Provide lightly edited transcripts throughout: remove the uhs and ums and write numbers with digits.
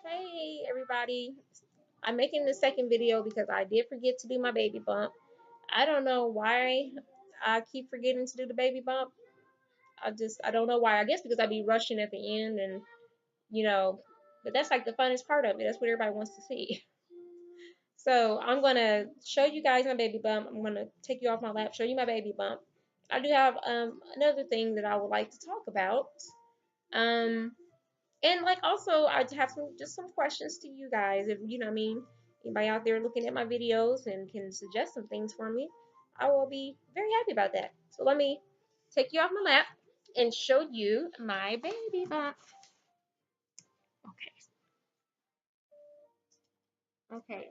Hey everybody. I'm making the second video because I did forget to do my baby bump. I don't know why I keep forgetting to do the baby bump. I don't know why. I guess because I be rushing at the end and you know, but that's like the funnest part of it. That's what everybody wants to see. So I'm gonna show you guys my baby bump. I'm gonna take you off my lap, show you my baby bump. I do have another thing that I would like to talk about. Um And like also I have some questions to you guys. If you know what I mean, anybody out there looking at my videos and can suggest some things for me, I will be very happy about that. So let me take you off my lap and show you my baby bump. Okay. Okay.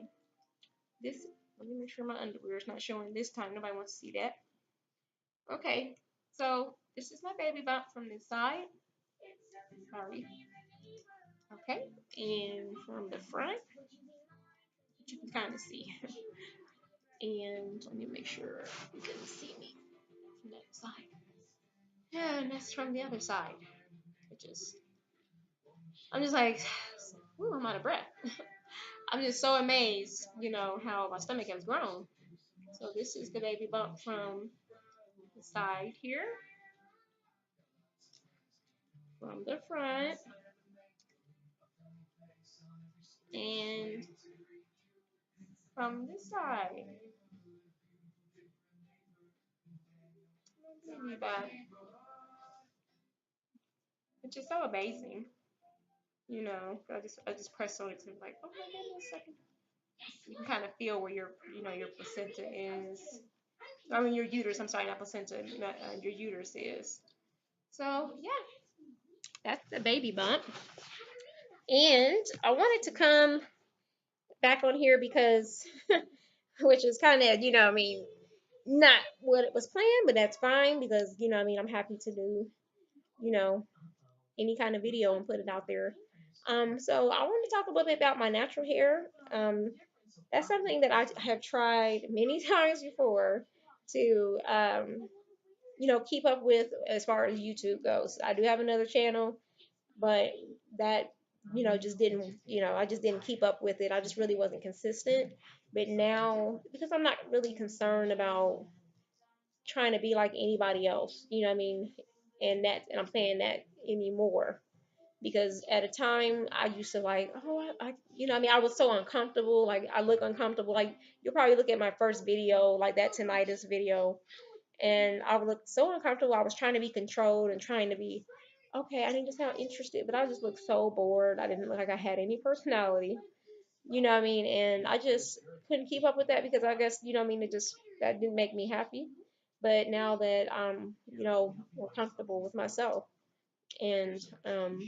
This let me make sure my underwear is not showing this time. Nobody wants to see that. Okay. So this is my baby bump from this side. Sorry. Okay. And from the front, you can kind of see. And let me make sure you can see me from that side. And that's from the other side, which is, I'm just like, ooh, I'm out of breath. I'm just so amazed, how my stomach has grown. So this is the baby bump from the side here, from the front, and from the side. Baby bump, which is so amazing. I just press on it to like, oh my goodness, you can kind of feel where your placenta is. I mean, your uterus. I'm sorry, not placenta. Your uterus is. So yeah, that's the baby bump. And I wanted to come back on here because, which is kind of, not what it was planned, but that's fine because, I'm happy to do, you know, any kind of video and put it out there. So I want to talk a little bit about my natural hair. That's something that I have tried many times before to, keep up with as far as YouTube goes. I do have another channel, but that, just didn't, I just didn't keep up with it. I just really wasn't consistent. But now, because I'm not really concerned about trying to be like anybody else, you know what I mean? And I'm saying that anymore because at a time I used to like, oh, I was so uncomfortable. Like I look uncomfortable. Like you'll probably look at my first video, like that tinnitus video, and I would look so uncomfortable. I was trying to be controlled and trying to be okay. I didn't just sound interested, but I just looked so bored. I didn't look like I had any personality. You know what I mean? And I just couldn't keep up with that because I guess it just that didn't make me happy. But now that I'm more comfortable with myself and I'm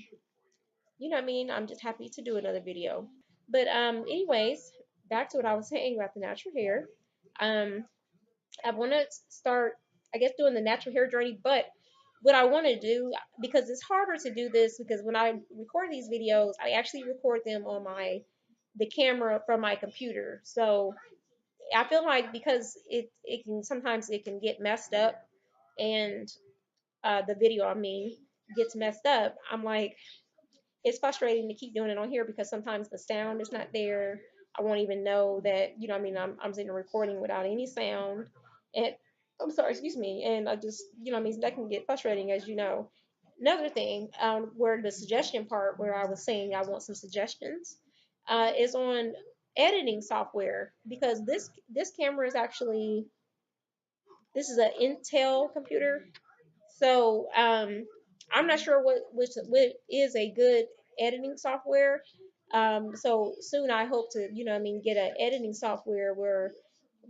just happy to do another video. But anyways, back to what I was saying about the natural hair. Um, I want to start, I guess, doing the natural hair journey. But what I want to do, because it's harder to do this, because when I record these videos, I actually record them on the camera from my computer. So I feel like because it can sometimes it can get messed up, and the video I mean gets messed up. I'm like, it's frustrating to keep doing it on here because sometimes the sound is not there. I won't even know that, I'm sitting recording without any sound. And I'm sorry, excuse me. And I just, that can get frustrating, as you know. Another thing, where the suggestion part, where I was saying I want some suggestions, is on editing software because this camera is actually this is an Intel computer, so I'm not sure what is a good editing software. So soon I hope to, get an editing software where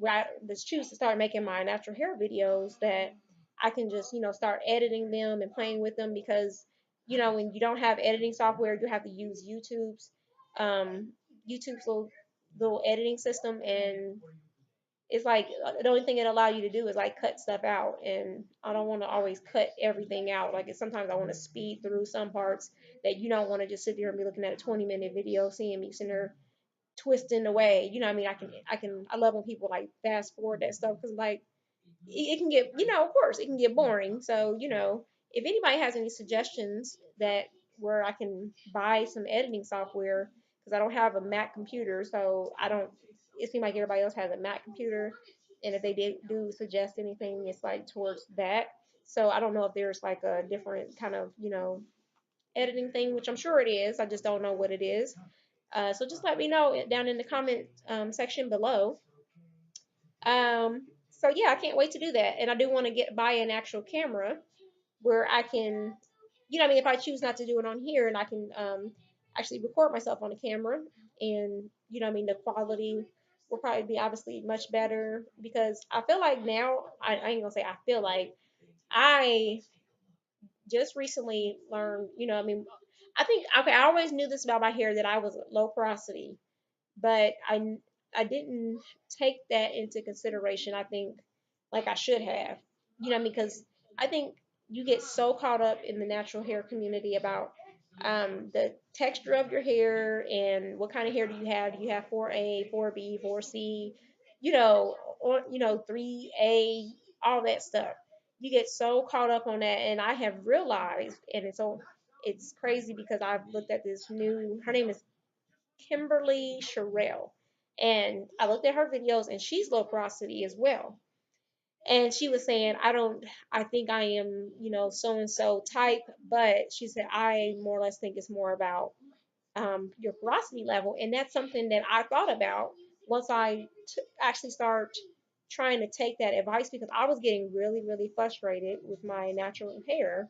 I just choose to start making my natural hair videos that I can just, start editing them and playing with them because, when you don't have editing software, you have to use um, YouTube's little editing system, and it's like the only thing it allow you to do is like cut stuff out, and I don't want to always cut everything out. Like sometimes I want to speed through some parts that you don't want to just sit there and be looking at a 20-minute video seeing me sitting there twisting away. I love when people like fast forward that stuff because like it can get, of course it can get boring. So if anybody has any suggestions that where I can buy some editing software because I don't have a Mac computer, so I don't. It seems like everybody else has a Mac computer, and if they do suggest anything, it's like towards that. So I don't know if there's like a different kind of editing thing, which I'm sure it is. I just don't know what it is. So just let me know down in the comment section below. So yeah, I can't wait to do that, and I do want to get buy an actual camera where I can, I mean, if I choose not to do it on here, and I can actually record myself on a camera, and I mean, the quality will probably be obviously much better because I feel like now I ain't gonna say I feel like I just recently learned, I mean, I think okay, I always knew this about my hair that I was low porosity, but I didn't take that into consideration. I think like I should have, what I mean, because I think you get so caught up in the natural hair community about the texture of your hair and what kind of hair do you have? Do you have 4A, 4B, 4C, or 3A, all that stuff. You get so caught up on that, and I have realized, and it's crazy because I've looked at this new. Her name is Kimberly Sherrill. And I looked at her videos and she's low porosity as well. And she was saying, I think I am, so and so type, but she said, I more or less think it's more about your porosity level. And that's something that I thought about once actually start trying to take that advice because I was getting really, really frustrated with my natural hair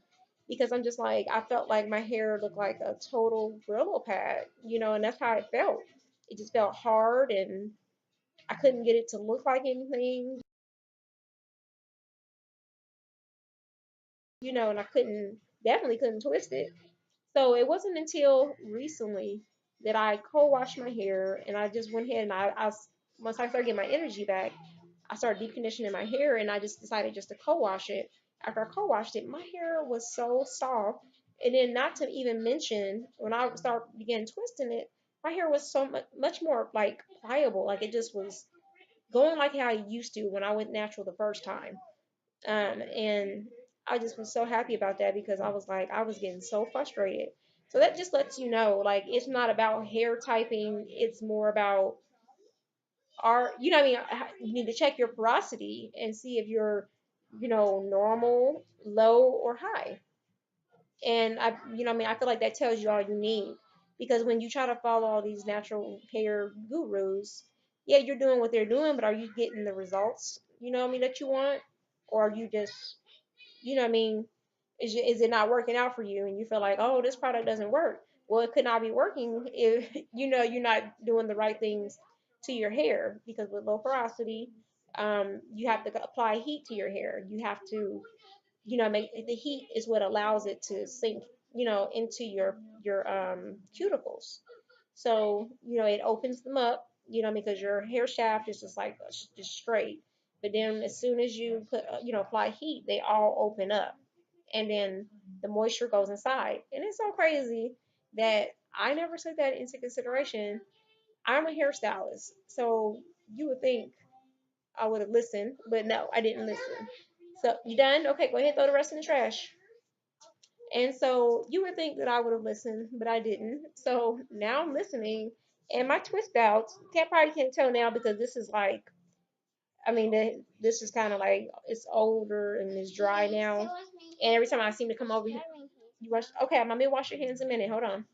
because I'm just like, I felt like my hair looked like a total Brillo pad, and that's how it felt. It just felt hard and I couldn't get it to look like anything, and I definitely couldn't twist it. So it wasn't until recently that I co-washed my hair, and I just went ahead and once I started getting my energy back, I started deep conditioning my hair, and I just decided just to co-wash it. After I co-washed it, my hair was so soft, and then not to even mention when I began twisting it, my hair was so much more like pliable, like it just was going like how I used to when I went natural the first time. And I just was so happy about that because I was like, I was getting so frustrated. So that just lets you know, like, it's not about hair typing, it's more about what I mean, you need to check your porosity and see if you're, normal, low, or high. And what I mean, I feel like that tells you all you need because when you try to follow all these natural hair gurus, yeah, you're doing what they're doing, but are you getting the results, what I mean, that you want? Or are you just what I mean? Is it not working out for you and you feel like, oh, this product doesn't work? Well, it could not be working if you're not doing the right things to your hair because with low porosity, you have to apply heat to your hair. You have to, make the heat is what allows it to sink, into your cuticles. So, it opens them up, because your hair shaft is just like just straight. But then as soon as you put, apply heat, they all open up. And then the moisture goes inside. And it's so crazy that I never took that into consideration. I'm a hairstylist. So you would think I would have listened, but no, I didn't listen. So you done? Okay, go ahead, throw the rest in the trash. And so you would think that I would have listened, but I didn't. So now I'm listening, and my twist outs probably can't tell now because this is like, I mean, this is kind of like it's older and it's dry now. And every time I seem to come over here, you wash. Okay, I'm gonna wash your hands in a minute. Hold on.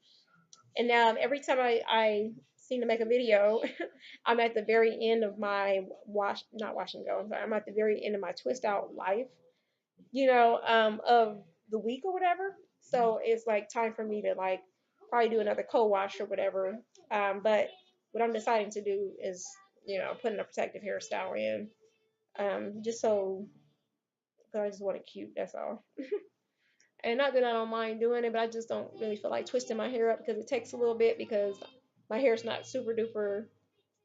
And now every time I seem to make a video, I'm at the very end of my not wash and go. I'm sorry. I'm at the very end of my twist out life of the week or whatever. So it's like time for me to like probably do another co-wash or whatever. But what I'm deciding to do is, putting a protective hairstyle in, just so, because I just want it cute. That's all. And not that I don't mind doing it, but I just don't really feel like twisting my hair up because it takes a little bit because my hair's not super duper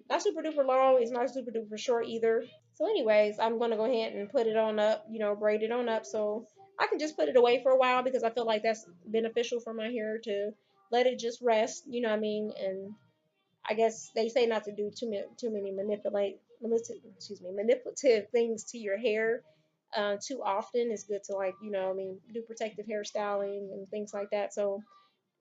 long. It's not super duper short either. So, anyways, I'm gonna go ahead and put it on up, braid it on up, so I can just put it away for a while because I feel like that's beneficial for my hair to let it just rest. You know what I mean? And I guess they say not to do too many manipulative things to your hair too often. It's good to like, do protective hairstyling and things like that. So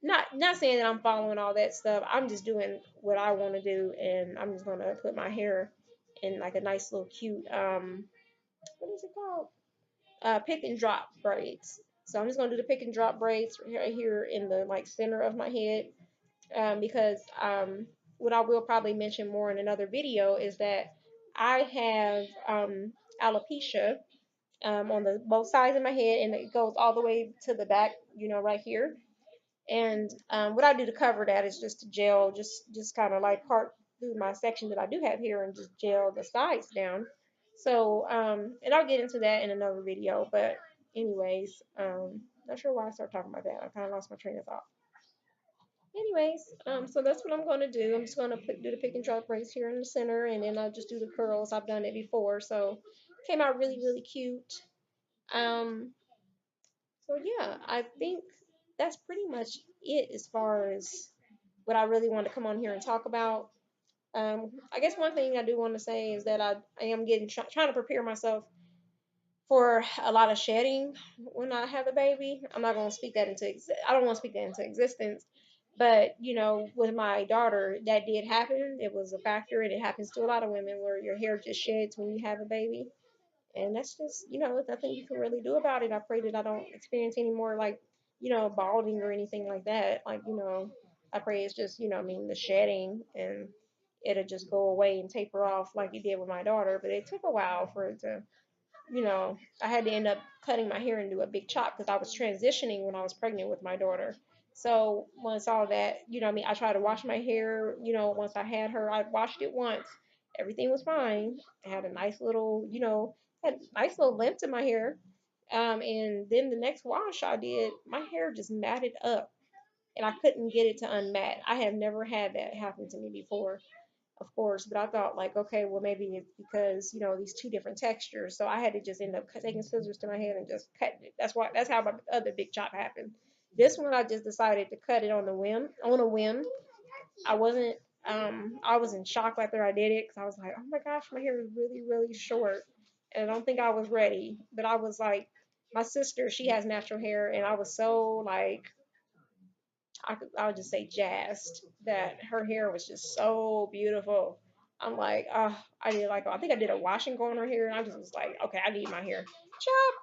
not saying that I'm following all that stuff. I'm just doing what I want to do, and I'm just gonna put my hair in like a nice little cute what is it called? Pick and drop braids. So I'm just gonna do the pick and drop braids right here in the like center of my head, because what I will probably mention more in another video is that I have alopecia on the both sides of my head, and it goes all the way to the back, right here. And what I do to cover that is just to gel, just kind of like part through my section that I do have here, and just gel the sides down. So, and I'll get into that in another video. But anyways, not sure why I started talking about that. I kind of lost my train of thought. Anyways, so that's what I'm going to do. I'm just going to do the pick and drop braids here in the center, and then I'll just do the curls. I've done it before, so came out really, really cute. Um, so yeah, I think that's pretty much it as far as what I really want to come on here and talk about. I guess one thing I do want to say is that I am trying to prepare myself for a lot of shedding when I have a baby. I'm not going to speak that I don't want to speak that into existence, but with my daughter, that did happen. It was a factor, and it happens to a lot of women where your hair just sheds when you have a baby, and that's just nothing you can really do about it. I pray that I don't experience any more like balding or anything like that. Like I pray it's just I mean the shedding, and it'll just go away and taper off like it did with my daughter. But it took a while for it to I had to end up cutting my hair and do a big chop because I was transitioning when I was pregnant with my daughter. So once all that, I mean, I tried to wash my hair, once I had her, I washed it once. Everything was fine. I had a nice little, had a nice little length to my hair. And then the next wash I did, my hair just matted up and I couldn't get it to unmat. I have never had that happen to me before, of course, but I thought like, okay, well maybe it's because these two different textures. So I had to just end up taking scissors to my head and just cutting it. That's how my other big chop happened. This one I just decided to cut it on a whim. I wasn't I was in shock after I did it because I was like, oh my gosh, my hair is really really short, and I don't think I was ready. But I was like, my sister, she has natural hair, and I was so like I would just say jazzed that her hair was just so beautiful. I'm like, oh, I think I did a wash and go on her hair, and I just was like, okay, I need my hair chop.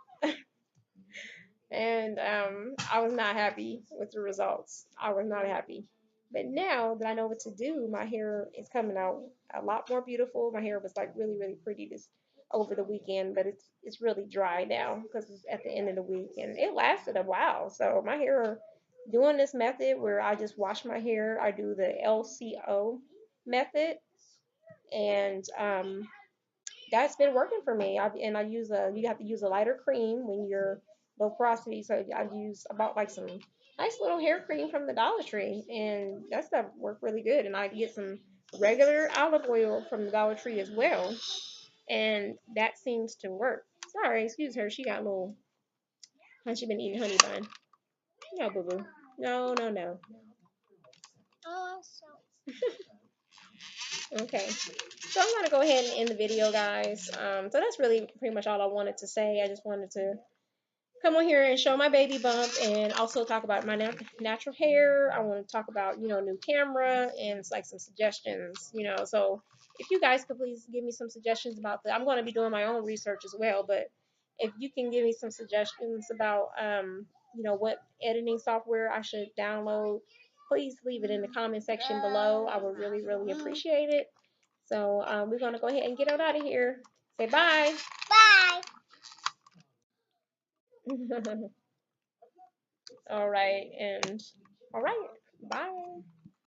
And I was not happy with the results. I was not happy. But now that I know what to do, my hair is coming out a lot more beautiful. My hair was like really, really pretty this over the weekend, but it's really dry now because it's at the end of the week, and it lasted a while. So my hair, doing this method where I just wash my hair, I do the LCO method, and that's been working for me. And I use you have to use a lighter cream when you're low porosity. So I use about like some nice little hair cream from the Dollar Tree, and that stuff worked really good. And I get some regular olive oil from the Dollar Tree as well, and that seems to work. Sorry, excuse her. She got a little. She been eating honey bun. No, boo boo. No, no, no. Okay. So I'm gonna go ahead and end the video, guys. So that's really pretty much all I wanted to say. I just wanted to come on here and show my baby bump, and also talk about my natural hair. I want to talk about new camera, and it's like some suggestions. So if you guys could please give me some suggestions about that. I'm going to be doing my own research as well, but if you can give me some suggestions about what editing software I should download, please leave it in the comment section below. I would really really appreciate it. So we're going to go ahead and get on out of here. Say bye. All right, and all right, bye.